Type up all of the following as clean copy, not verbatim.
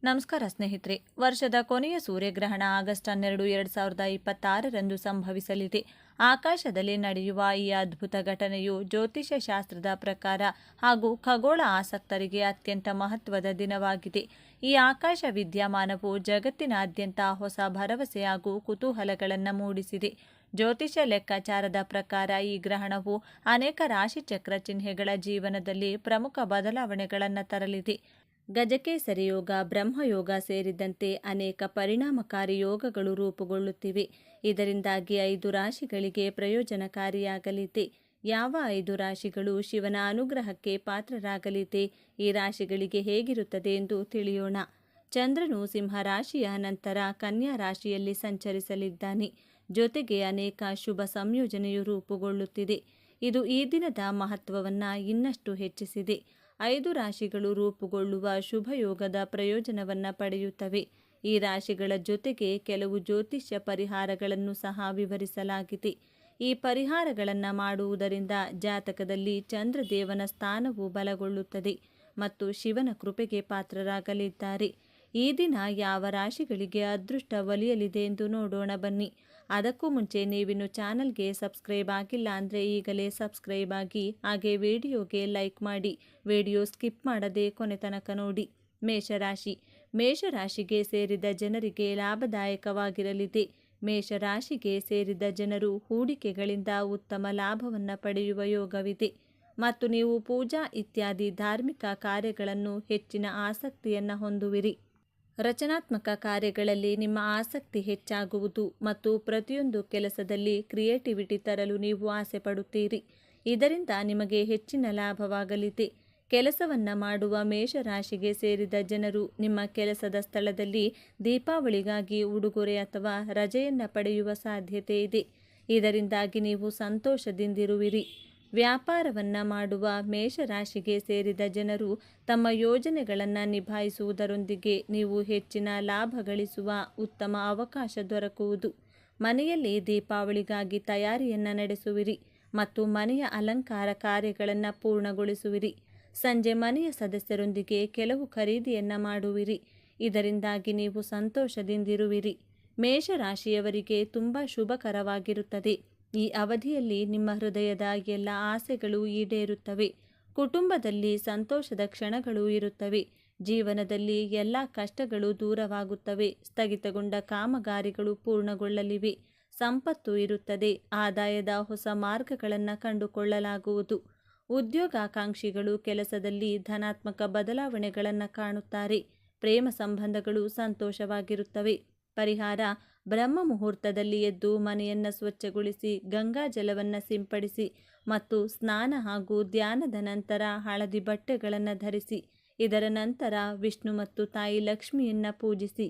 ನಮಸ್ಕಾರ ಸ್ನೇಹಿತರೆ. ವರ್ಷದ ಕೊನೆಯ ಸೂರ್ಯಗ್ರಹಣ ಆಗಸ್ಟ್ 12, 2026ರಂದು ಸಂಭವಿಸಲಿದೆ. ಆಕಾಶದಲ್ಲಿ ನಡೆಯುವ ಈ ಅದ್ಭುತ ಘಟನೆಯು ಜ್ಯೋತಿಷ್ಯ ಶಾಸ್ತ್ರದ ಪ್ರಕಾರ ಹಾಗೂ ಖಗೋಳ ಆಸಕ್ತರಿಗೆ ಅತ್ಯಂತ ಮಹತ್ವದ ದಿನವಾಗಿದೆ. ಈ ಆಕಾಶ ವಿದ್ಯಮಾನವು ಜಗತ್ತಿನಾದ್ಯಂತ ಹೊಸ ಭರವಸೆ ಹಾಗೂ ಕುತೂಹಲಗಳನ್ನು ಮೂಡಿಸಿದೆ. ಜ್ಯೋತಿಷ್ಯ ಲೆಕ್ಕಾಚಾರದ ಪ್ರಕಾರ ಈ ಗ್ರಹಣವು ಅನೇಕ ರಾಶಿಚಕ್ರ ಚಿಹ್ನೆಗಳ ಜೀವನದಲ್ಲಿ ಪ್ರಮುಖ ಬದಲಾವಣೆಗಳನ್ನು ತರಲಿದೆ. ಗಜಕೇಸರಿ ಯೋಗ, ಬ್ರಹ್ಮಯೋಗ ಸೇರಿದಂತೆ ಅನೇಕ ಪರಿಣಾಮಕಾರಿ ಯೋಗಗಳು ರೂಪುಗೊಳ್ಳುತ್ತಿವೆ. ಇದರಿಂದಾಗಿ 5 ರಾಶಿಗಳಿಗೆ ಪ್ರಯೋಜನಕಾರಿಯಾಗಲಿದೆ. ಯಾವ 5 ರಾಶಿಗಳು ಶಿವನ ಅನುಗ್ರಹಕ್ಕೆ ಪಾತ್ರರಾಗಲಿದೆ? ಈ ರಾಶಿಗಳಿಗೆ ಹೇಗಿರುತ್ತದೆ ಎಂದು ತಿಳಿಯೋಣ. ಚಂದ್ರನು ಸಿಂಹ ರಾಶಿಯ ನಂತರ ಕನ್ಯಾ ರಾಶಿಯಲ್ಲಿ ಸಂಚರಿಸಲಿದ್ದಾನೆ. ಜೊತೆಗೆ ಅನೇಕ ಶುಭ ಸಂಯೋಜನೆಯು ರೂಪುಗೊಳ್ಳುತ್ತಿದೆ. ಇದು ಈ ದಿನದ ಮಹತ್ವವನ್ನು ಇನ್ನಷ್ಟು ಹೆಚ್ಚಿಸಿದೆ. 5 ರಾಶಿಗಳು ರೂಪುಗೊಳ್ಳುವ ಶುಭಯೋಗದ ಪ್ರಯೋಜನವನ್ನು ಪಡೆಯುತ್ತವೆ. ಈ ರಾಶಿಗಳ ಜೊತೆಗೆ ಕೆಲವು ಜ್ಯೋತಿಷ್ಯ ಪರಿಹಾರಗಳನ್ನು ಸಹ ವಿವರಿಸಲಾಗಿದೆ. ಈ ಪರಿಹಾರಗಳನ್ನು ಮಾಡುವುದರಿಂದ ಜಾತಕದಲ್ಲಿ ಚಂದ್ರದೇವನ ಸ್ಥಾನವು ಬಲಗೊಳ್ಳುತ್ತದೆ ಮತ್ತು ಶಿವನ ಕೃಪೆಗೆ ಪಾತ್ರರಾಗಲಿದ್ದಾರೆ. ಈ ದಿನ ಯಾವ ರಾಶಿಗಳಿಗೆ ಅದೃಷ್ಟ ಒಲಿಯಲಿದೆ ಎಂದು ನೋಡೋಣ ಬನ್ನಿ. ಅದಕ್ಕೂ ಮುಂಚೆ ನೀವಿನ್ನು ಚಾನಲ್ಗೆ ಸಬ್ಸ್ಕ್ರೈಬ್ ಆಗಿಲ್ಲ ಅಂದರೆ ಈಗಲೇ ಸಬ್ಸ್ಕ್ರೈಬ್ ಆಗಿ, ಹಾಗೆ ವಿಡಿಯೋಗೆ ಲೈಕ್ ಮಾಡಿ, ವಿಡಿಯೋ ಸ್ಕಿಪ್ ಮಾಡದೆ ಕೊನೆ ತನಕ ನೋಡಿ. ಮೇಷರಾಶಿ. ಮೇಷರಾಶಿಗೆ ಸೇರಿದ ಜನರಿಗೆ ಲಾಭದಾಯಕವಾಗಿರಲಿದೆ. ಮೇಷರಾಶಿಗೆ ಸೇರಿದ ಜನರು ಹೂಡಿಕೆಗಳಿಂದ ಉತ್ತಮ ಲಾಭವನ್ನು ಪಡೆಯುವ ಯೋಗವಿದೆ ಮತ್ತು ನೀವು ಪೂಜಾ ಇತ್ಯಾದಿ ಧಾರ್ಮಿಕ ಕಾರ್ಯಗಳನ್ನು ಹೆಚ್ಚಿನ ಆಸಕ್ತಿಯನ್ನು ಹೊಂದುವಿರಿ. ರಚನಾತ್ಮಕ ಕಾರ್ಯಗಳಲ್ಲಿ ನಿಮ್ಮ ಆಸಕ್ತಿ ಹೆಚ್ಚಾಗುವುದು ಮತ್ತು ಪ್ರತಿಯೊಂದು ಕೆಲಸದಲ್ಲಿ ಕ್ರಿಯೇಟಿವಿಟಿ ತರಲು ನೀವು ಆಸೆ ಪಡುತ್ತೀರಿ. ಇದರಿಂದ ನಿಮಗೆ ಹೆಚ್ಚಿನ ಲಾಭವಾಗಲಿದೆ. ಕೆಲಸವನ್ನು ಮಾಡುವ ಮೇಷರಾಶಿಗೆ ಸೇರಿದ ಜನರು ನಿಮ್ಮ ಕೆಲಸದ ಸ್ಥಳದಲ್ಲಿ ದೀಪಾವಳಿಗಾಗಿ ಉಡುಗೊರೆ ಅಥವಾ ರಜೆಯನ್ನು ಪಡೆಯುವ ಸಾಧ್ಯತೆ ಇದೆ. ಇದರಿಂದಾಗಿ ನೀವು ಸಂತೋಷದಿಂದಿರುವಿರಿ. ವ್ಯಾಪಾರವನ್ನು ಮಾಡುವ ಮೇಷರಾಶಿಗೆ ಸೇರಿದ ಜನರು ತಮ್ಮ ಯೋಜನೆಗಳನ್ನು ನಿಭಾಯಿಸುವುದರೊಂದಿಗೆ ನೀವು ಹೆಚ್ಚಿನ ಲಾಭ ಗಳಿಸುವ ಉತ್ತಮ ಅವಕಾಶ ದೊರಕುವುದು. ಮನೆಯಲ್ಲಿ ದೀಪಾವಳಿಗಾಗಿ ತಯಾರಿಯನ್ನು ನಡೆಸುವಿರಿ ಮತ್ತು ಮನೆಯ ಅಲಂಕಾರ ಕಾರ್ಯಗಳನ್ನು ಪೂರ್ಣಗೊಳಿಸುವಿರಿ. ಸಂಜೆ ಮನೆಯ ಸದಸ್ಯರೊಂದಿಗೆ ಕೆಲವು ಖರೀದಿಯನ್ನು ಮಾಡುವಿರಿ. ಇದರಿಂದಾಗಿ ನೀವು ಸಂತೋಷದಿಂದಿರುವಿರಿ. ಮೇಷರಾಶಿಯವರಿಗೆ ತುಂಬ ಶುಭಕರವಾಗಿರುತ್ತದೆ. ಈ ಅವಧಿಯಲ್ಲಿ ನಿಮ್ಮ ಹೃದಯದ ಎಲ್ಲ ಆಸೆಗಳು ಈಡೇರುತ್ತವೆ. ಕುಟುಂಬದಲ್ಲಿ ಸಂತೋಷದ ಕ್ಷಣಗಳು ಇರುತ್ತವೆ. ಜೀವನದಲ್ಲಿ ಎಲ್ಲ ಕಷ್ಟಗಳು ದೂರವಾಗುತ್ತವೆ. ಸ್ಥಗಿತಗೊಂಡ ಕಾಮಗಾರಿಗಳು ಪೂರ್ಣಗೊಳ್ಳಲಿವೆ. ಸಂಪತ್ತು ಇರುತ್ತದೆ. ಆದಾಯದ ಹೊಸ ಮಾರ್ಗಗಳನ್ನು ಕಂಡುಕೊಳ್ಳಲಾಗುವುದು. ಉದ್ಯೋಗಾಕಾಂಕ್ಷಿಗಳು ಕೆಲಸದಲ್ಲಿ ಧನಾತ್ಮಕ ಬದಲಾವಣೆಗಳನ್ನು ಕಾಣುತ್ತಾರೆ. ಪ್ರೇಮ ಸಂಬಂಧಗಳು ಸಂತೋಷವಾಗಿರುತ್ತವೆ. ಪರಿಹಾರ: ಬ್ರಹ್ಮ ಮುಹೂರ್ತದಲ್ಲಿ ಎದ್ದು ಮನೆಯನ್ನು ಸ್ವಚ್ಛಗೊಳಿಸಿ, ಗಂಗಾ ಜಲವನ್ನು ಸಿಂಪಡಿಸಿ ಮತ್ತು ಸ್ನಾನ ಹಾಗೂ ಧ್ಯಾನದ ನಂತರ ಹಳದಿ ಬಟ್ಟೆಗಳನ್ನು ಧರಿಸಿ. ಇದರ ನಂತರ ವಿಷ್ಣು ಮತ್ತು ತಾಯಿ ಲಕ್ಷ್ಮಿಯನ್ನು ಪೂಜಿಸಿ.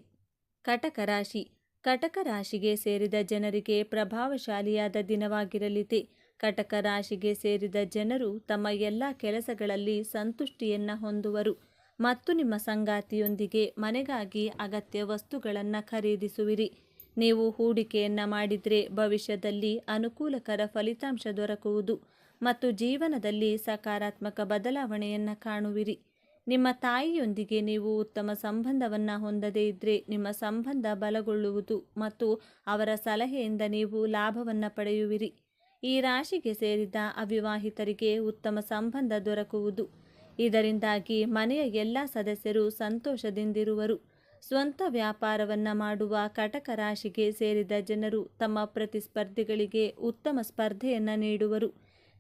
ಕಟಕ ರಾಶಿ. ಕಟಕ ರಾಶಿಗೆ ಸೇರಿದ ಜನರಿಗೆ ಪ್ರಭಾವಶಾಲಿಯಾದ ದಿನವಾಗಿರಲಿದೆ. ಕಟಕ ರಾಶಿಗೆ ಸೇರಿದ ಜನರು ತಮ್ಮ ಎಲ್ಲ ಕೆಲಸಗಳಲ್ಲಿ ಸಂತುಷ್ಟಿಯನ್ನು ಹೊಂದುವರು ಮತ್ತು ನಿಮ್ಮ ಸಂಗಾತಿಯೊಂದಿಗೆ ಮನೆಗಾಗಿ ಅಗತ್ಯ ವಸ್ತುಗಳನ್ನು ಖರೀದಿಸುವಿರಿ. ನೀವು ಹೂಡಿಕೆಯನ್ನು ಮಾಡಿದರೆ ಭವಿಷ್ಯದಲ್ಲಿ ಅನುಕೂಲಕರ ಫಲಿತಾಂಶ ದೊರಕುವುದು ಮತ್ತು ಜೀವನದಲ್ಲಿ ಸಕಾರಾತ್ಮಕ ಬದಲಾವಣೆಯನ್ನು ಕಾಣುವಿರಿ. ನಿಮ್ಮ ತಾಯಿಯೊಂದಿಗೆ ನೀವು ಉತ್ತಮ ಸಂಬಂಧವನ್ನು ಹೊಂದದೇ ಇದ್ದರೆ ನಿಮ್ಮ ಸಂಬಂಧ ಬಲಗೊಳ್ಳುವುದು ಮತ್ತು ಅವರ ಸಲಹೆಯಿಂದ ನೀವು ಲಾಭವನ್ನು ಪಡೆಯುವಿರಿ. ಈ ರಾಶಿಗೆ ಸೇರಿದ ಅವಿವಾಹಿತರಿಗೆ ಉತ್ತಮ ಸಂಬಂಧ ದೊರಕುವುದು. ಇದರಿಂದಾಗಿ ಮನೆಯ ಎಲ್ಲ ಸದಸ್ಯರು ಸಂತೋಷದಿಂದಿರುವರು. ಸ್ವಂತ ವ್ಯಾಪಾರವನ್ನು ಮಾಡುವ ಕಟಕ ರಾಶಿಗೆ ಸೇರಿದ ಜನರು ತಮ್ಮ ಪ್ರತಿಸ್ಪರ್ಧಿಗಳಿಗೆ ಉತ್ತಮ ಸ್ಪರ್ಧೆಯನ್ನು ನೀಡುವರು.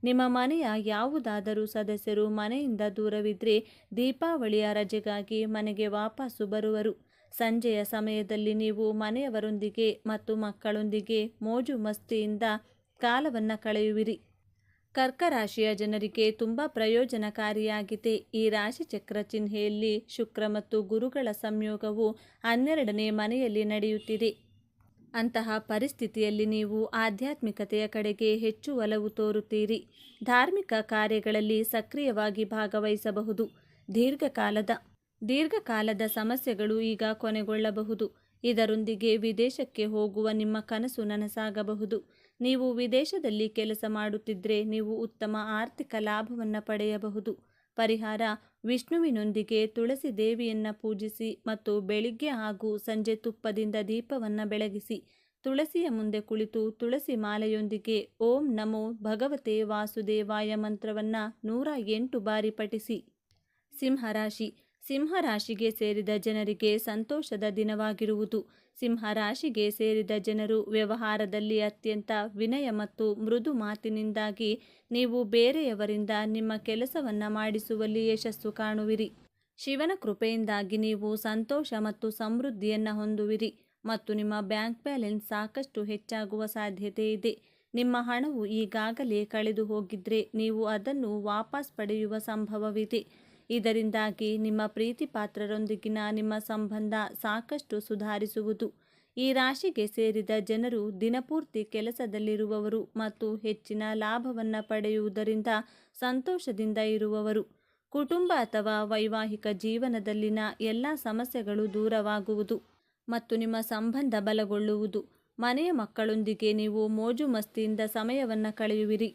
ನಿಮ್ಮ ಮನೆಯ ಯಾವುದಾದರೂ ಸದಸ್ಯರು ಮನೆಯಿಂದ ದೂರವಿದ್ದರೆ ದೀಪಾವಳಿಯ ರಜೆಗಾಗಿ ಮನೆಗೆ ವಾಪಸ್ಸು ಬರುವರು. ಸಂಜೆಯ ಸಮಯದಲ್ಲಿ ನೀವು ಮನೆಯವರೊಂದಿಗೆ ಮತ್ತು ಮಕ್ಕಳೊಂದಿಗೆ ಮೋಜು ಮಸ್ತಿಯಿಂದ ಕಾಲವನ್ನು ಕಳೆಯುವಿರಿ. ಕರ್ಕ ರಾಶಿಯ ಜನರಿಗೆ ತುಂಬ ಪ್ರಯೋಜನಕಾರಿಯಾಗಿದೆ. ಈ ರಾಶಿಚಕ್ರ ಚಿಹ್ನೆಯಲ್ಲಿ ಶುಕ್ರ ಮತ್ತು ಗುರುಗಳ ಸಂಯೋಗವು 12ನೇ ಮನೆಯಲ್ಲಿ ನಡೆಯುತ್ತಿದೆ. ಅಂತಹ ಪರಿಸ್ಥಿತಿಯಲ್ಲಿ ನೀವು ಆಧ್ಯಾತ್ಮಿಕತೆಯ ಕಡೆಗೆ ಹೆಚ್ಚು ಒಲವು ತೋರುತ್ತೀರಿ. ಧಾರ್ಮಿಕ ಕಾರ್ಯಗಳಲ್ಲಿ ಸಕ್ರಿಯವಾಗಿ ಭಾಗವಹಿಸಬಹುದು. ದೀರ್ಘಕಾಲದ ಸಮಸ್ಯೆಗಳು ಈಗ ಕೊನೆಗೊಳ್ಳಬಹುದು. ಇದರೊಂದಿಗೆ ವಿದೇಶಕ್ಕೆ ಹೋಗುವ ನಿಮ್ಮ ಕನಸು ನನಸಾಗಬಹುದು. ನೀವು ವಿದೇಶದಲ್ಲಿ ಕೆಲಸ ಮಾಡುತ್ತಿದ್ದರೆ ನೀವು ಉತ್ತಮ ಆರ್ಥಿಕ ಲಾಭವನ್ನು ಪಡೆಯಬಹುದು. ಪರಿಹಾರ: ವಿಷ್ಣುವಿನೊಂದಿಗೆ ತುಳಸಿ ದೇವಿಯನ್ನು ಪೂಜಿಸಿ ಮತ್ತು ಬೆಳಿಗ್ಗೆ ಹಾಗೂ ಸಂಜೆ ತುಪ್ಪದಿಂದ ದೀಪವನ್ನು ಬೆಳಗಿಸಿ ತುಳಸಿಯ ಮುಂದೆ ಕುಳಿತು ತುಳಸಿ ಮಾಲೆಯೊಂದಿಗೆ ಓಂ ನಮೋ ಭಗವತೆ ವಾಸುದೇವಾಯ ಮಂತ್ರವನ್ನು 108 ಬಾರಿ ಪಠಿಸಿ. ಸಿಂಹರಾಶಿ: ಸಿಂಹರಾಶಿಗೆ ಸೇರಿದ ಜನರಿಗೆ ಸಂತೋಷದ ದಿನವಾಗಿರುವುದು. ಸಿಂಹರಾಶಿಗೆ ಸೇರಿದ ಜನರು ವ್ಯವಹಾರದಲ್ಲಿ ಅತ್ಯಂತ ವಿನಯ ಮತ್ತು ಮೃದು ಮಾತಿನಿಂದಾಗಿ ನೀವು ಬೇರೆಯವರಿಂದ ನಿಮ್ಮ ಕೆಲಸವನ್ನು ಮಾಡಿಸುವಲ್ಲಿ ಯಶಸ್ಸು ಕಾಣುವಿರಿ. ಶಿವನ ಕೃಪೆಯಿಂದಾಗಿ ನೀವು ಸಂತೋಷ ಮತ್ತು ಸಮೃದ್ಧಿಯನ್ನು ಹೊಂದುವಿರಿ ಮತ್ತು ನಿಮ್ಮ ಬ್ಯಾಂಕ್ ಬ್ಯಾಲೆನ್ಸ್ ಸಾಕಷ್ಟು ಹೆಚ್ಚಾಗುವ ಸಾಧ್ಯತೆ ಇದೆ. ನಿಮ್ಮ ಹಣವು ಈಗಾಗಲೇ ಕಳೆದು ಹೋಗಿದ್ರೆ ನೀವು ಅದನ್ನು ವಾಪಸ್ ಪಡೆಯುವ ಸಂಭವವಿದೆ. ಇದರಿಂದಾಗಿ ನಿಮ್ಮ ಪ್ರೀತಿ ಪಾತ್ರರೊಂದಿಗಿನ ನಿಮ್ಮ ಸಂಬಂಧ ಸಾಕಷ್ಟು ಸುಧಾರಿಸುವುದು. ಈ ರಾಶಿಗೆ ಸೇರಿದ ಜನರು ದಿನಪೂರ್ತಿ ಕೆಲಸದಲ್ಲಿರುವವರು ಮತ್ತು ಹೆಚ್ಚಿನ ಲಾಭವನ್ನು ಪಡೆಯುವುದರಿಂದ ಸಂತೋಷದಿಂದ ಇರುವವರು. ಕುಟುಂಬ ಅಥವಾ ವೈವಾಹಿಕ ಜೀವನದಲ್ಲಿನ ಎಲ್ಲ ಸಮಸ್ಯೆಗಳು ದೂರವಾಗುವುದು ಮತ್ತು ನಿಮ್ಮ ಸಂಬಂಧ ಬಲಗೊಳ್ಳುವುದು. ಮನೆಯ ಮಕ್ಕಳೊಂದಿಗೆ ನೀವು ಮೋಜು ಮಸ್ತಿಯಿಂದ ಸಮಯವನ್ನು ಕಳೆಯುವಿರಿ.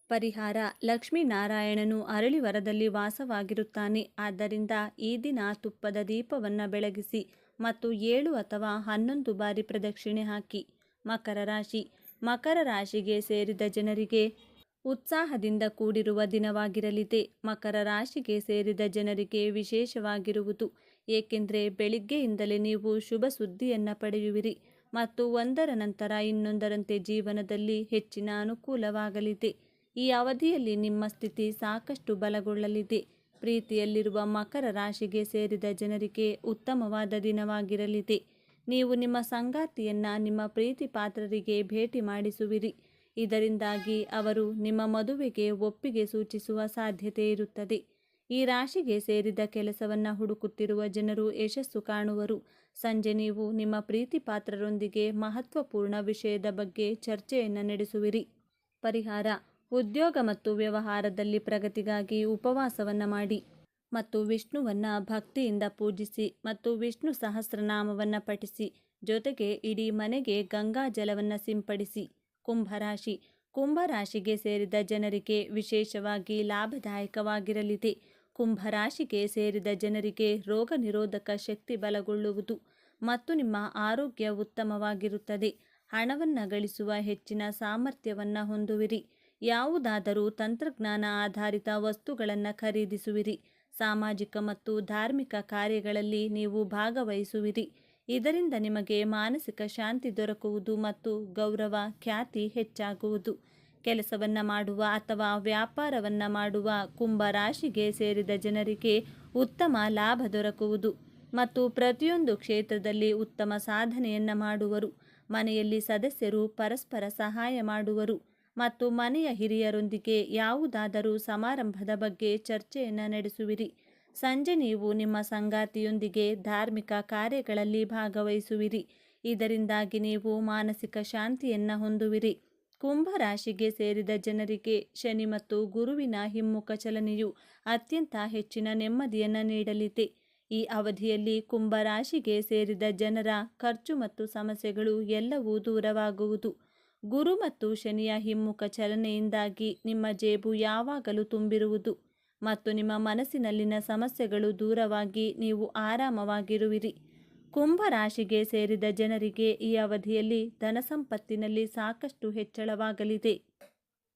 ಪರಿಹಾರ: ಲಕ್ಷ್ಮೀನಾರಾಯಣನು ಅರಳಿವರದಲ್ಲಿ ವಾಸವಾಗಿರುತ್ತಾನೆ. ಆದ್ದರಿಂದ ಈ ದಿನ ತುಪ್ಪದ ದೀಪವನ್ನು ಬೆಳಗಿಸಿ ಮತ್ತು 7 ಅಥವಾ 11 ಬಾರಿ ಪ್ರದಕ್ಷಿಣೆ ಹಾಕಿ. ಮಕರ ರಾಶಿ: ಮಕರ ರಾಶಿಗೆ ಸೇರಿದ ಜನರಿಗೆ ಉತ್ಸಾಹದಿಂದ ಕೂಡಿರುವ ದಿನವಾಗಿರಲಿದೆ. ಮಕರ ರಾಶಿಗೆ ಸೇರಿದ ಜನರಿಗೆ ವಿಶೇಷವಾಗಿರುವುದು, ಏಕೆಂದರೆ ಬೆಳಿಗ್ಗೆಯಿಂದಲೇ ನೀವು ಶುಭ ಸುದ್ದಿಯನ್ನು ಪಡೆಯುವಿರಿ ಮತ್ತು ಒಂದರ ನಂತರ ಇನ್ನೊಂದರಂತೆ ಜೀವನದಲ್ಲಿ ಹೆಚ್ಚಿನ ಅನುಕೂಲವಾಗಲಿದೆ. ಈ ಅವಧಿಯಲ್ಲಿ ನಿಮ್ಮ ಸ್ಥಿತಿ ಸಾಕಷ್ಟು ಬಲಗೊಳ್ಳಲಿದೆ. ಪ್ರೀತಿಯಲ್ಲಿರುವ ಮಕರ ರಾಶಿಗೆ ಸೇರಿದ ಜನರಿಗೆ ಉತ್ತಮವಾದ ದಿನವಾಗಿರಲಿದೆ. ನೀವು ನಿಮ್ಮ ಸಂಗಾತಿಯನ್ನು ನಿಮ್ಮ ಪ್ರೀತಿ ಪಾತ್ರರಿಗೆ ಭೇಟಿ ಮಾಡಿಸುವಿರಿ. ಇದರಿಂದಾಗಿ ಅವರು ನಿಮ್ಮ ಮದುವೆಗೆ ಒಪ್ಪಿಗೆ ಸೂಚಿಸುವ ಸಾಧ್ಯತೆ ಇರುತ್ತದೆ. ಈ ರಾಶಿಗೆ ಸೇರಿದ ಕೆಲಸವನ್ನು ಹುಡುಕುತ್ತಿರುವ ಜನರು ಯಶಸ್ಸು ಕಾಣುವರು. ಸಂಜೆ ನೀವು ನಿಮ್ಮ ಪ್ರೀತಿ ಪಾತ್ರರೊಂದಿಗೆ ಮಹತ್ವಪೂರ್ಣ ವಿಷಯದ ಬಗ್ಗೆ ಚರ್ಚೆಯನ್ನು ನಡೆಸುವಿರಿ. ಪರಿಹಾರ: ಉದ್ಯೋಗ ಮತ್ತು ವ್ಯವಹಾರದಲ್ಲಿ ಪ್ರಗತಿಗಾಗಿ ಉಪವಾಸವನ್ನು ಮಾಡಿ ಮತ್ತು ವಿಷ್ಣುವನ್ನು ಭಕ್ತಿಯಿಂದ ಪೂಜಿಸಿ ಮತ್ತು ವಿಷ್ಣು ಸಹಸ್ರನಾಮವನ್ನು ಪಠಿಸಿ. ಜೊತೆಗೆ ಇಡೀ ಮನೆಗೆ ಗಂಗಾ ಜಲವನ್ನು ಸಿಂಪಡಿಸಿ. ಕುಂಭರಾಶಿ: ಕುಂಭರಾಶಿಗೆ ಸೇರಿದ ಜನರಿಗೆ ವಿಶೇಷವಾಗಿ ಲಾಭದಾಯಕವಾಗಿರಲಿದೆ. ಕುಂಭರಾಶಿಗೆ ಸೇರಿದ ಜನರಿಗೆ ರೋಗ ನಿರೋಧಕ ಶಕ್ತಿ ಬಲಗೊಳ್ಳುವುದು ಮತ್ತು ನಿಮ್ಮ ಆರೋಗ್ಯ ಉತ್ತಮವಾಗಿರುತ್ತದೆ. ಹಣವನ್ನು ಗಳಿಸುವ ಹೆಚ್ಚಿನ ಸಾಮರ್ಥ್ಯವನ್ನು ಹೊಂದುವಿರಿ. ಯಾವುದಾದರೂ ತಂತ್ರಜ್ಞಾನ ಆಧಾರಿತ ವಸ್ತುಗಳನ್ನು ಖರೀದಿಸುವಿರಿ. ಸಾಮಾಜಿಕ ಮತ್ತು ಧಾರ್ಮಿಕ ಕಾರ್ಯಗಳಲ್ಲಿ ನೀವು ಭಾಗವಹಿಸುವಿರಿ. ಇದರಿಂದ ನಿಮಗೆ ಮಾನಸಿಕ ಶಾಂತಿ ದೊರಕುವುದು ಮತ್ತು ಗೌರವ ಖ್ಯಾತಿ ಹೆಚ್ಚಾಗುವುದು. ಕೆಲಸವನ್ನು ಮಾಡುವ ಅಥವಾ ವ್ಯಾಪಾರವನ್ನು ಮಾಡುವ ಕುಂಭರಾಶಿಗೆ ಸೇರಿದ ಜನರಿಗೆ ಉತ್ತಮ ಲಾಭ ದೊರಕುವುದು ಮತ್ತು ಪ್ರತಿಯೊಂದು ಕ್ಷೇತ್ರದಲ್ಲಿ ಉತ್ತಮ ಸಾಧನೆಯನ್ನು ಮಾಡುವರು. ಮನೆಯಲ್ಲಿ ಸದಸ್ಯರು ಪರಸ್ಪರ ಸಹಾಯ ಮಾಡುವರು ಮತ್ತು ಮನೆಯ ಹಿರಿಯರೊಂದಿಗೆ ಯಾವುದಾದರೂ ಸಮಾರಂಭದ ಬಗ್ಗೆ ಚರ್ಚೆಯನ್ನು ನಡೆಸುವಿರಿ. ಸಂಜೆ ನೀವು ನಿಮ್ಮ ಸಂಗಾತಿಯೊಂದಿಗೆ ಧಾರ್ಮಿಕ ಕಾರ್ಯಗಳಲ್ಲಿ ಭಾಗವಹಿಸುವಿರಿ. ಇದರಿಂದಾಗಿ ನೀವು ಮಾನಸಿಕ ಶಾಂತಿಯನ್ನು ಹೊಂದುವಿರಿ. ಕುಂಭರಾಶಿಗೆ ಸೇರಿದ ಜನರಿಗೆ ಶನಿ ಮತ್ತು ಗುರುವಿನ ಹಿಮ್ಮುಖ ಚಲನೆಯು ಅತ್ಯಂತ ಹೆಚ್ಚಿನ ನೆಮ್ಮದಿಯನ್ನು ನೀಡಲಿದೆ. ಈ ಅವಧಿಯಲ್ಲಿ ಕುಂಭರಾಶಿಗೆ ಸೇರಿದ ಜನರ ಖರ್ಚು ಮತ್ತು ಸಮಸ್ಯೆಗಳು ಎಲ್ಲವೂ ದೂರವಾಗುವುದು. ಗುರು ಮತ್ತು ಶನಿಯ ಹಿಮ್ಮುಖ ಚಲನೆಯಿಂದಾಗಿ ನಿಮ್ಮ ಜೇಬು ಯಾವಾಗಲೂ ತುಂಬಿರುವುದು ಮತ್ತು ನಿಮ್ಮ ಮನಸ್ಸಿನಲ್ಲಿನ ಸಮಸ್ಯೆಗಳು ದೂರವಾಗಿ ನೀವು ಆರಾಮವಾಗಿರುವಿರಿ. ಕುಂಭರಾಶಿಗೆ ಸೇರಿದ ಜನರಿಗೆ ಈ ಅವಧಿಯಲ್ಲಿ ಧನಸಂಪತ್ತಿನಲ್ಲಿ ಸಾಕಷ್ಟು ಹೆಚ್ಚಳವಾಗಲಿದೆ.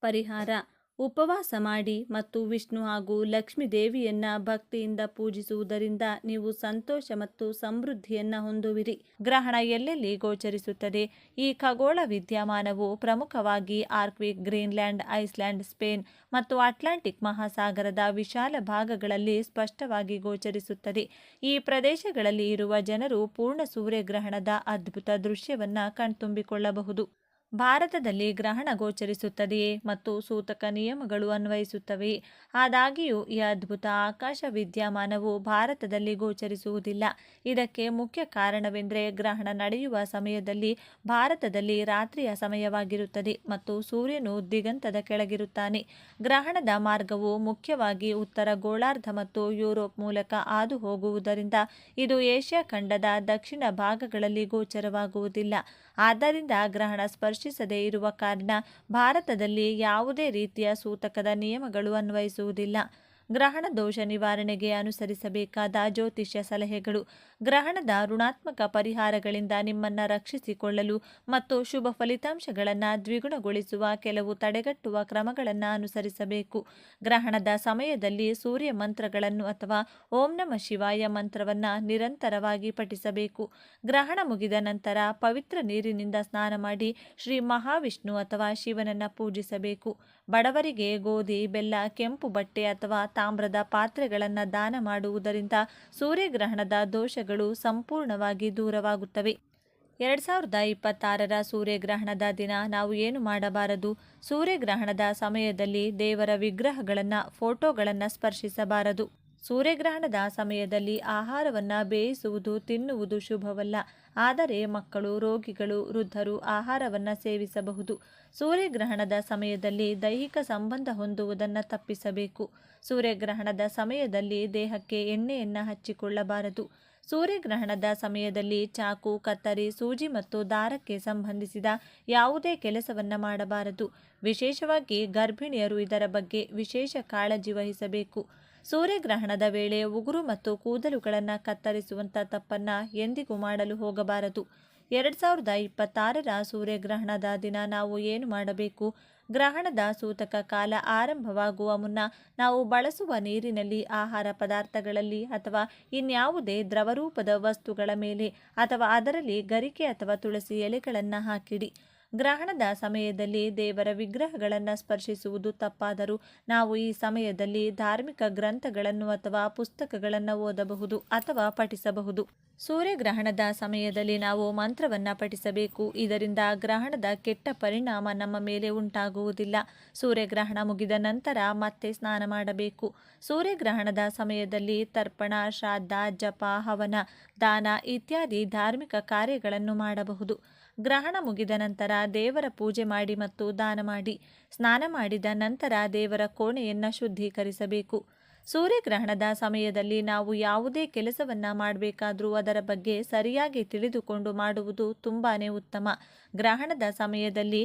ಪರಿಹಾರ: ಉಪವಾಸ ಮಾಡಿ ಮತ್ತು ವಿಷ್ಣು ಹಾಗೂ ಲಕ್ಷ್ಮೀ ದೇವಿಯನ್ನ ಭಕ್ತಿಯಿಂದ ಪೂಜಿಸುವುದರಿಂದ ನೀವು ಸಂತೋಷ ಮತ್ತು ಸಮೃದ್ಧಿಯನ್ನು ಹೊಂದುವಿರಿ. ಗ್ರಹಣ ಎಲ್ಲೆಲ್ಲಿ ಗೋಚರಿಸುತ್ತದೆ? ಈ ಖಗೋಳ ವಿದ್ಯಮಾನವು ಪ್ರಮುಖವಾಗಿ ಆರ್ಕ್ಟಿಕ್, ಗ್ರೀನ್ಲ್ಯಾಂಡ್, ಐಸ್ಲ್ಯಾಂಡ್, ಸ್ಪೇನ್ ಮತ್ತು ಅಟ್ಲಾಂಟಿಕ್ ಮಹಾಸಾಗರದ ವಿಶಾಲ ಭಾಗಗಳಲ್ಲಿ ಸ್ಪಷ್ಟವಾಗಿ ಗೋಚರಿಸುತ್ತದೆ. ಈ ಪ್ರದೇಶಗಳಲ್ಲಿ ಇರುವ ಜನರು ಪೂರ್ಣ ಸೂರ್ಯಗ್ರಹಣದ ಅದ್ಭುತ ದೃಶ್ಯವನ್ನು ಕಣ್ತುಂಬಿಕೊಳ್ಳಬಹುದು. ಭಾರತದಲ್ಲಿ ಗ್ರಹಣ ಗೋಚರಿಸುತ್ತದೆಯೇ ಮತ್ತು ಸೂತಕ ನಿಯಮಗಳು ಅನ್ವಯಿಸುತ್ತವೆಯೇ? ಆದಾಗ್ಯೂ ಈ ಅದ್ಭುತ ಆಕಾಶ ವಿದ್ಯಮಾನವು ಭಾರತದಲ್ಲಿ ಗೋಚರಿಸುವುದಿಲ್ಲ. ಇದಕ್ಕೆ ಮುಖ್ಯ ಕಾರಣವೆಂದರೆ ಗ್ರಹಣ ನಡೆಯುವ ಸಮಯದಲ್ಲಿ ಭಾರತದಲ್ಲಿ ರಾತ್ರಿಯ ಸಮಯವಾಗಿರುತ್ತದೆ ಮತ್ತು ಸೂರ್ಯನು ದಿಗಂತದ ಕೆಳಗಿರುತ್ತಾನೆ. ಗ್ರಹಣದ ಮಾರ್ಗವು ಮುಖ್ಯವಾಗಿ ಉತ್ತರ ಗೋಳಾರ್ಧ ಮತ್ತು ಯುರೋಪ್ ಮೂಲಕ ಹಾದು ಹೋಗುವುದರಿಂದ ಇದು ಏಷ್ಯಾ ಖಂಡದ ದಕ್ಷಿಣ ಭಾಗಗಳಲ್ಲಿ ಗೋಚರವಾಗುವುದಿಲ್ಲ. ಆದ್ದರಿಂದ ಗ್ರಹಣ ಸ್ಪರ್ಶಿಸದೇ ಇರುವ ಕಾರಣ ಭಾರತದಲ್ಲಿ ಯಾವುದೇ ರೀತಿಯ ಸೂತಕದ ನಿಯಮಗಳು ಅನ್ವಯಿಸುವುದಿಲ್ಲ. ಗ್ರಹಣ ದೋಷ ನಿವಾರಣೆಗೆ ಅನುಸರಿಸಬೇಕಾದ ಜ್ಯೋತಿಷ್ಯ ಸಲಹೆಗಳು. ಗ್ರಹಣದ ಋಣಾತ್ಮಕ ಪರಿಹಾರಗಳಿಂದ ನಿಮ್ಮನ್ನು ರಕ್ಷಿಸಿಕೊಳ್ಳಲು ಮತ್ತು ಶುಭ ಫಲಿತಾಂಶಗಳನ್ನು ದ್ವಿಗುಣಗೊಳಿಸುವ ಕೆಲವು ತಡೆಗಟ್ಟುವ ಕ್ರಮಗಳನ್ನು ಅನುಸರಿಸಬೇಕು. ಗ್ರಹಣದ ಸಮಯದಲ್ಲಿ ಸೂರ್ಯ ಮಂತ್ರಗಳನ್ನು ಅಥವಾ ಓಂ ನಮಃ ಶಿವಾಯ ಮಂತ್ರವನ್ನು ನಿರಂತರವಾಗಿ ಪಠಿಸಬೇಕು. ಗ್ರಹಣ ಮುಗಿದ ನಂತರ ಪವಿತ್ರ ನೀರಿನಿಂದ ಸ್ನಾನ ಮಾಡಿ ಶ್ರೀ ಮಹಾವಿಷ್ಣು ಅಥವಾ ಶಿವನನ್ನು ಪೂಜಿಸಬೇಕು. ಬಡವರಿಗೆ ಗೋಧಿ, ಬೆಲ್ಲ, ಕೆಂಪು ಬಟ್ಟೆ ಅಥವಾ ತಾಮ್ರದ ಪಾತ್ರೆಗಳನ್ನು ದಾನ ಮಾಡುವುದರಿಂದ ಸೂರ್ಯಗ್ರಹಣದ ದೋಷಗಳು ಸಂಪೂರ್ಣವಾಗಿ ದೂರವಾಗುತ್ತವೆ. 2026ರ ಸೂರ್ಯಗ್ರಹಣದ ದಿನ ನಾವು ಏನು ಮಾಡಬಾರದು? ಸೂರ್ಯಗ್ರಹಣದ ಸಮಯದಲ್ಲಿ ದೇವರ ವಿಗ್ರಹಗಳನ್ನು, ಫೋಟೋಗಳನ್ನು ಸ್ಪರ್ಶಿಸಬಾರದು. ಸೂರ್ಯಗ್ರಹಣದ ಸಮಯದಲ್ಲಿ ಆಹಾರವನ್ನು ಬೇಯಿಸುವುದು, ತಿನ್ನುವುದು ಶುಭವಲ್ಲ. ಆದರೆ ಮಕ್ಕಳು, ರೋಗಿಗಳು, ವೃದ್ಧರು ಆಹಾರವನ್ನು ಸೇವಿಸಬಹುದು. ಸೂರ್ಯಗ್ರಹಣದ ಸಮಯದಲ್ಲಿ ದೈಹಿಕ ಸಂಬಂಧ ಹೊಂದುವುದನ್ನು ತಪ್ಪಿಸಬೇಕು. ಸೂರ್ಯಗ್ರಹಣದ ಸಮಯದಲ್ಲಿ ದೇಹಕ್ಕೆ ಎಣ್ಣೆಯನ್ನು ಹಚ್ಚಿಕೊಳ್ಳಬಾರದು. ಸೂರ್ಯಗ್ರಹಣದ ಸಮಯದಲ್ಲಿ ಚಾಕು, ಕತ್ತರಿ, ಸೂಜಿ ಮತ್ತು ದಾರಕ್ಕೆ ಸಂಬಂಧಿಸಿದ ಯಾವುದೇ ಕೆಲಸವನ್ನು ಮಾಡಬಾರದು. ವಿಶೇಷವಾಗಿ ಗರ್ಭಿಣಿಯರು ಇದರ ಬಗ್ಗೆ ವಿಶೇಷ ಕಾಳಜಿ ವಹಿಸಬೇಕು. ಸೂರ್ಯಗ್ರಹಣದ ವೇಳೆ ಉಗುರು ಮತ್ತು ಕೂದಲುಗಳನ್ನು ಕತ್ತರಿಸುವಂಥ ತಪ್ಪನ್ನು ಎಂದಿಗೂ ಮಾಡಲು ಹೋಗಬಾರದು. 2026ರ ಸೂರ್ಯಗ್ರಹಣದ ದಿನ ನಾವು ಏನು ಮಾಡಬೇಕು? ಗ್ರಹಣದ ಸೂತಕ ಕಾಲ ಆರಂಭವಾಗುವ ಮುನ್ನ ನಾವು ಬಳಸುವ ನೀರಿನಲ್ಲಿ, ಆಹಾರ ಪದಾರ್ಥಗಳಲ್ಲಿ ಅಥವಾ ಇನ್ಯಾವುದೇ ದ್ರವರೂಪದ ವಸ್ತುಗಳ ಮೇಲೆ ಅಥವಾ ಅದರಲ್ಲಿ ಗರಿಕೆ ಅಥವಾ ತುಳಸಿ ಎಲೆಗಳನ್ನು ಹಾಕಿಡಿ. ಗ್ರಹಣದ ಸಮಯದಲ್ಲಿ ದೇವರ ವಿಗ್ರಹಗಳನ್ನು ಸ್ಪರ್ಶಿಸುವುದು ತಪ್ಪಾದರೂ ನಾವು ಈ ಸಮಯದಲ್ಲಿ ಧಾರ್ಮಿಕ ಗ್ರಂಥಗಳನ್ನು ಅಥವಾ ಪುಸ್ತಕಗಳನ್ನು ಓದಬಹುದು ಅಥವಾ ಪಠಿಸಬಹುದು. ಸೂರ್ಯಗ್ರಹಣದ ಸಮಯದಲ್ಲಿ ನಾವು ಮಂತ್ರವನ್ನು ಪಠಿಸಬೇಕು. ಇದರಿಂದ ಗ್ರಹಣದ ಕೆಟ್ಟ ಪರಿಣಾಮ ನಮ್ಮ ಮೇಲೆ ಉಂಟಾಗುವುದಿಲ್ಲ. ಸೂರ್ಯಗ್ರಹಣ ಮುಗಿದ ನಂತರ ಮತ್ತೆ ಸ್ನಾನ ಮಾಡಬೇಕು. ಸೂರ್ಯಗ್ರಹಣದ ಸಮಯದಲ್ಲಿ ತರ್ಪಣ, ಶ್ರಾದ್ದ, ಜಪ, ಹವನ, ದಾನ ಇತ್ಯಾದಿ ಧಾರ್ಮಿಕ ಕಾರ್ಯಗಳನ್ನು ಮಾಡಬಹುದು. ಗ್ರಹಣ ಮುಗಿದ ನಂತರ ದೇವರ ಪೂಜೆ ಮಾಡಿ ಮತ್ತು ದಾನ ಮಾಡಿ. ಸ್ನಾನ ಮಾಡಿದ ನಂತರ ದೇವರ ಕೋಣೆಯನ್ನು ಶುದ್ಧೀಕರಿಸಬೇಕು. ಸೂರ್ಯಗ್ರಹಣದ ಸಮಯದಲ್ಲಿ ನಾವು ಯಾವುದೇ ಕೆಲಸವನ್ನು ಮಾಡಬೇಕಾದರೂ ಅದರ ಬಗ್ಗೆ ಸರಿಯಾಗಿ ತಿಳಿದುಕೊಂಡು ಮಾಡುವುದು ತುಂಬಾನೇ ಉತ್ತಮ. ಗ್ರಹಣದ ಸಮಯದಲ್ಲಿ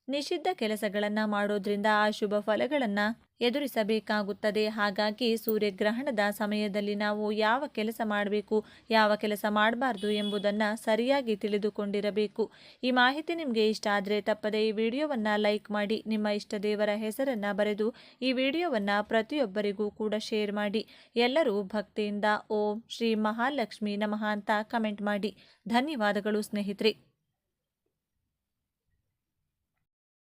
ನಿಷಿದ್ಧ ಕೆಲಸಗಳನ್ನು ಮಾಡೋದ್ರಿಂದ ಅಶುಭ ಫಲಗಳನ್ನು ಎದುರಿಸಬೇಕಾಗುತ್ತದೆ. ಹಾಗಾಗಿ ಸೂರ್ಯಗ್ರಹಣದ ಸಮಯದಲ್ಲಿ ನಾವು ಯಾವ ಕೆಲಸ ಮಾಡಬೇಕು, ಯಾವ ಕೆಲಸ ಮಾಡಬಾರ್ದು ಎಂಬುದನ್ನು ಸರಿಯಾಗಿ ತಿಳಿದುಕೊಂಡಿರಬೇಕು. ಈ ಮಾಹಿತಿ ನಿಮಗೆ ಇಷ್ಟ ಆದರೆ ತಪ್ಪದೆ ಈ ವಿಡಿಯೋವನ್ನು ಲೈಕ್ ಮಾಡಿ, ನಿಮ್ಮ ಇಷ್ಟ ದೇವರ ಹೆಸರನ್ನು ಬರೆದು ಈ ವಿಡಿಯೋವನ್ನು ಪ್ರತಿಯೊಬ್ಬರಿಗೂ ಕೂಡ ಶೇರ್ ಮಾಡಿ. ಎಲ್ಲರೂ ಭಕ್ತಿಯಿಂದ ಓಂ ಶ್ರೀ ಮಹಾಲಕ್ಷ್ಮಿ ನಮಃ ಅಂತ ಕಮೆಂಟ್ ಮಾಡಿ. ಧನ್ಯವಾದಗಳು ಸ್ನೇಹಿತರೆ.